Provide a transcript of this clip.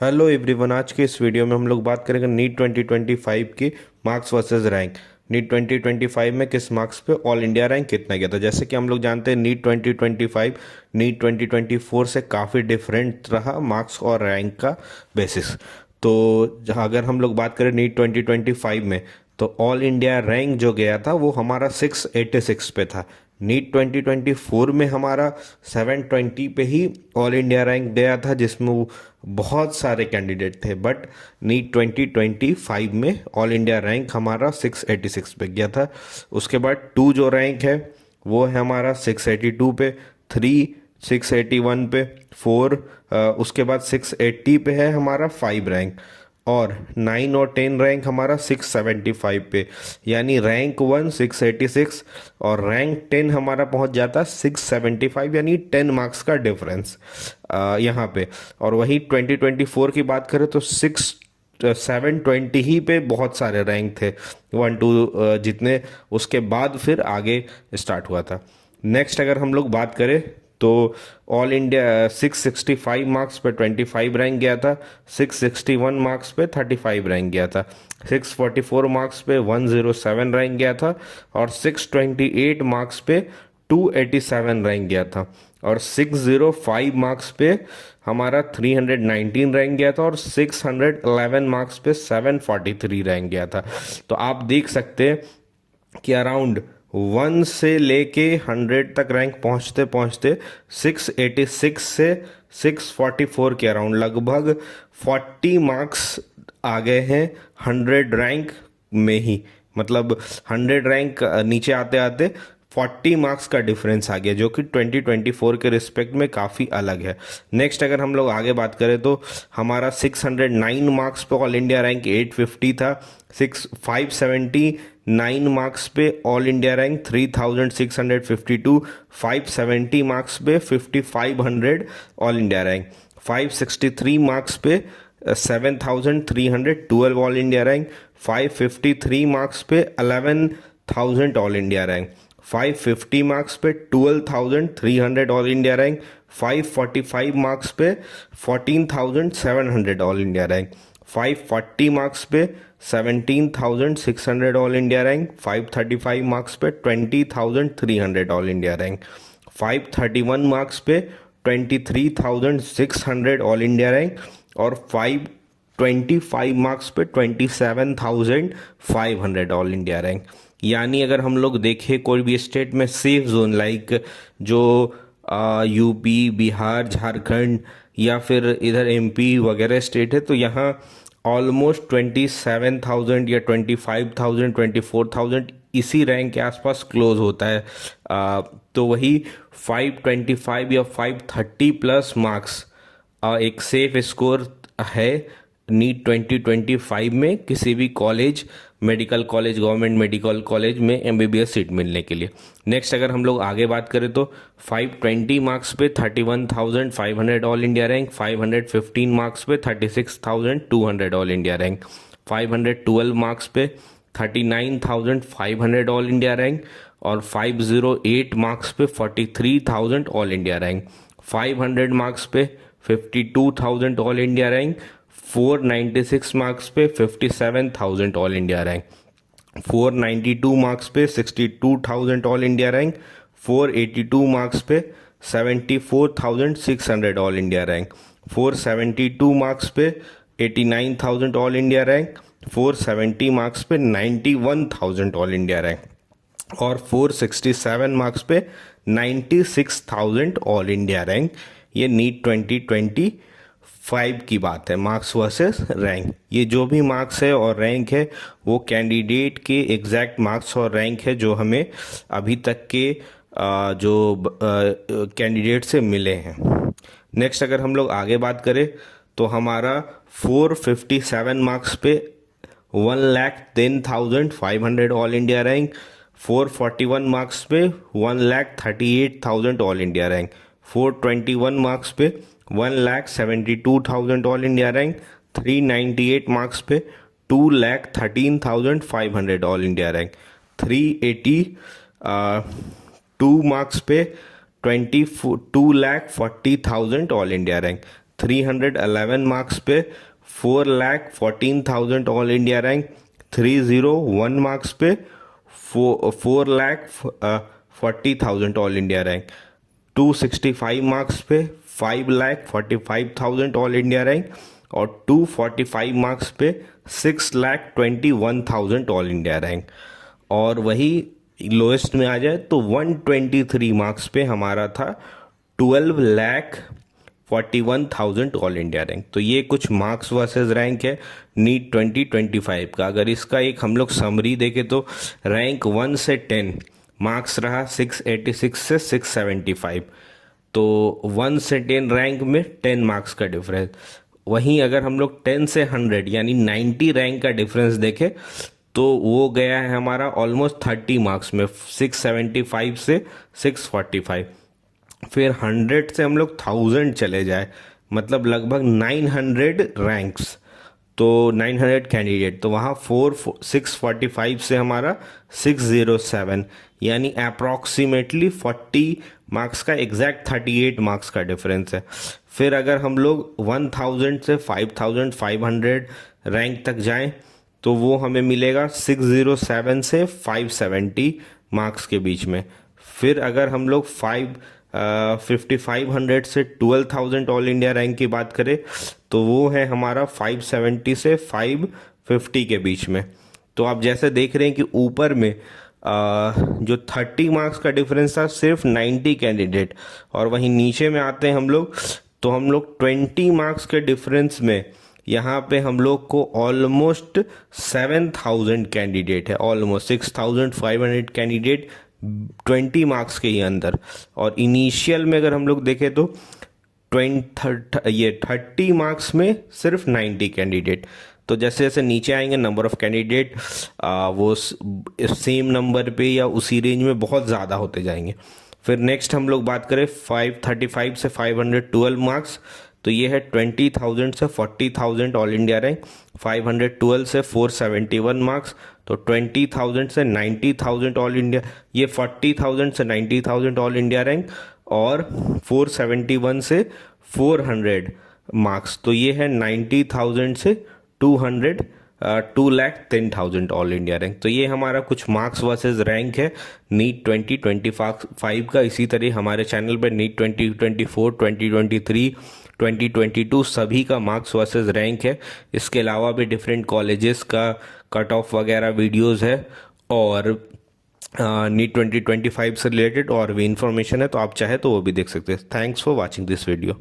Hello everyone. आज के इस वीडियो में हम लोग बात करेंगे नीट 2025 की मार्क्स वर्सेस रैंक। नीट 2025 में किस मार्क्स पे ऑल इंडिया रैंक कितना गया था। जैसे कि हम लोग जानते हैं नीट 2025 नीट 2024 से काफ़ी डिफरेंट रहा मार्क्स और रैंक का बेसिस। तो अगर हम लोग बात करें नीट 2025 में, तो ऑल इंडिया रैंक जो गया था वो हमारा 686 पे था। नीट 2024 में हमारा 720 पे ही ऑल इंडिया रैंक गया था, जिसमें वो बहुत सारे कैंडिडेट थे। बट नीट 2025 में ऑल इंडिया रैंक हमारा 686 पे गया था। उसके बाद टू जो रैंक है वो है हमारा 682 पे, थ्री 681 पे, फोर उसके बाद 680 पे है हमारा 5 रैंक, और 9 और 10 रैंक हमारा 675 पे। यानी रैंक 1 686 और रैंक 10 हमारा पहुंच जाता 675, यानी 10 मार्क्स का डिफरेंस यहाँ पे। और वही 2024 की बात करें तो 720 ही पे बहुत सारे रैंक थे, 1 2 जितने। उसके बाद फिर आगे स्टार्ट हुआ था। नेक्स्ट अगर हम लोग बात करें तो ऑल इंडिया 665 मार्क्स पे 25 रैंक गया था, 661 मार्क्स पे 35 रैंक गया था, 644 मार्क्स पे 107 रैंक गया था, और 628 मार्क्स पे 287 रैंक गया था, और 605 मार्क्स पे हमारा 319 रैंक गया था, और 611 मार्क्स पे 743 रैंक गया था। तो आप देख सकते हैं कि अराउंड 1 से लेके 100 तक रैंक पहुंचते पहुंचते 686 से 644 के अराउंड लगभग 40 मार्क्स आ गए हैं 100 रैंक में ही। मतलब 100 रैंक नीचे आते आते 40 मार्क्स का डिफरेंस आ गया, जो कि 2024 के रिस्पेक्ट में काफ़ी अलग है। नेक्स्ट अगर हम लोग आगे बात करें तो हमारा 609 मार्क्स पे ऑल इंडिया रैंक 850 था, 579 मार्क्स पे ऑल इंडिया रैंक 3652, 570 मार्क्स पे 5500 ऑल इंडिया रैंक, 563 मार्क्स पे 7312 ऑल इंडिया रैंक, 553 मार्क्स पे 11000 ऑल इंडिया रैंक, 550 मार्क्स पे 12300 ऑल इंडिया रैंक, 545 मार्क्स पे 14700 ऑल इंडिया रैंक, 540 मार्क्स पे 17600 ऑल इंडिया रैंक, 535 मार्क्स पे 20300 all India rank, 531 marks पे 23600 all India rank, और 525 marks पे 27500 all India rank. यानी अगर हम लोग देखें कोई भी स्टेट में सेफ जोन लाइक जो यूपी, बिहार, झारखंड या फिर इधर एमपी वगैरह स्टेट है, तो यहाँ ऑलमोस्ट 27,000 या 25,000 24,000 इसी रैंक के आसपास क्लोज होता है। तो वही 525 या 530 प्लस मार्क्स एक सेफ स्कोर है नीट 2025 में किसी भी college, medical college, government medical college में एमबीबीएस सीट मिलने के लिए। नेक्स्ट अगर हम लोग आगे बात करें तो 520 मार्क्स पे 31,500 ऑल इंडिया रैंक, 515 मार्क्स पे 36,200 ऑल इंडिया रैंक, 512 मार्क्स पे 39,500 ऑल इंडिया रैंक, और 508 मार्क्स पे 43,000 ऑल इंडिया रैंक, 500 मार्क्स पे 52,000 ऑल इंडिया रैंक, 496 मार्क्स पे 57,000 ऑल इंडिया रैंक, 492 मार्क्स पे 62,000 ऑल इंडिया रैंक, 482 मार्क्स पे 74,600 ऑल इंडिया रैंक, 472 मार्क्स पे 89,000 all India rank, 470 marks पे 91,000 all India rank, और 467 marks पे 96,000 ऑल इंडिया रैंक। ये NEET 2025 की बात है, मार्क्स वर्सेस रैंक। ये जो भी मार्क्स है और रैंक है वो कैंडिडेट के एग्जैक्ट मार्क्स और रैंक है जो हमें अभी तक के जो कैंडिडेट से मिले हैं। नेक्स्ट अगर हम लोग आगे बात करें तो हमारा 457 मार्क्स पे 1,10,500 ऑल इंडिया रैंक, 441 मार्क्स पे 1,38,000 ऑल इंडिया रैंक, 421 मार्क्स पे 1,72,000 ऑल इंडिया रैंक, 398 मार्क्स पे 2,13,500 ऑल इंडिया रैंक, 382 मार्क्स पे 2,40,000 ऑल इंडिया रैंक, 311 मार्क्स पे 4,14,000 ऑल इंडिया रैंक। 301 मार्क्स पे 4,40,000 ऑल इंडिया रैंक। 265 मार्क्स पे 5,45,000 ऑल इंडिया रैंक। और 245 marks पे 6,21,000 all India rank. और वही लोएस्ट में आ जाए तो 123 मार्क्स पे हमारा था 12,41,000 ऑल इंडिया रैंक। तो ये कुछ मार्क्स वर्सेस रैंक है नीट 2025 का। अगर इसका एक हम लोग समरी देखें तो रैंक 1 से 10 मार्क्स रहा 686 से 675। तो 1 से 10 रैंक में 10 मार्क्स का डिफरेंस। वहीं अगर हम लोग 10 से 100 यानी 90 रैंक का डिफरेंस देखें तो वो गया है हमारा ऑलमोस्ट 30 मार्क्स में 675 से 645। फिर 100 से हम लोग 1000 चले जाए मतलब लगभग 900 रैंक्स, तो 900 कैंडिडेट, तो वहाँ 645 से हमारा 607 यानी अप्रॉक्सीमेटली 40 मार्क्स का एग्जैक्ट 38 मार्क्स का डिफरेंस है। फिर अगर हम लोग 1000 से 5500 रैंक तक जाएं तो वो हमें मिलेगा 607 से 570 मार्क्स के बीच में। फिर अगर हम लोग 5500 से 12,000 ऑल इंडिया रैंक की बात करें तो वो है हमारा 570 से 550 के बीच में। तो आप जैसे देख रहे हैं कि ऊपर में जो 30 मार्क्स का डिफरेंस था सिर्फ 90 कैंडिडेट, और वहीं नीचे में आते हैं हम लोग तो हम लोग 20 मार्क्स के डिफरेंस में यहाँ पे हम लोग को ऑलमोस्ट 7,000 कैंडिडेट है, ऑलमोस्ट 6,500 कैंडिडेट 20 मार्क्स के ही अंदर। और इनिशियल में अगर हम लोग देखें तो 30 मार्क्स में सिर्फ 90 कैंडिडेट। तो जैसे जैसे नीचे आएंगे नंबर ऑफ कैंडिडेट वो सेम नंबर पे या उसी रेंज में बहुत ज़्यादा होते जाएंगे। फिर नेक्स्ट हम लोग बात करें 535 से 512 मार्क्स, तो ये है 20,000 से 40,000 ऑल इंडिया रैंक। 512 से 471 मार्क्स, तो 20,000 से 90,000 ऑल इंडिया, ये 40,000 से 90,000 ऑल इंडिया रैंक। और 471 से 400 मार्क्स, तो ये है 90,000 से 2,10,000 ऑल इंडिया रैंक। तो ये हमारा कुछ मार्क्स वर्सेस रैंक है नीट 2025 का। इसी तरह हमारे चैनल पर नीट 2024, 2023, 2022 सभी का मार्क्स वर्सेस रैंक है। इसके अलावा भी डिफरेंट कॉलेजेस का कट ऑफ वगैरह वीडियोस है और नीट 2025 से रिलेटेड और भी इंफॉर्मेशन है, तो आप चाहे तो वो भी देख सकते हैं। Thanks for watching this video.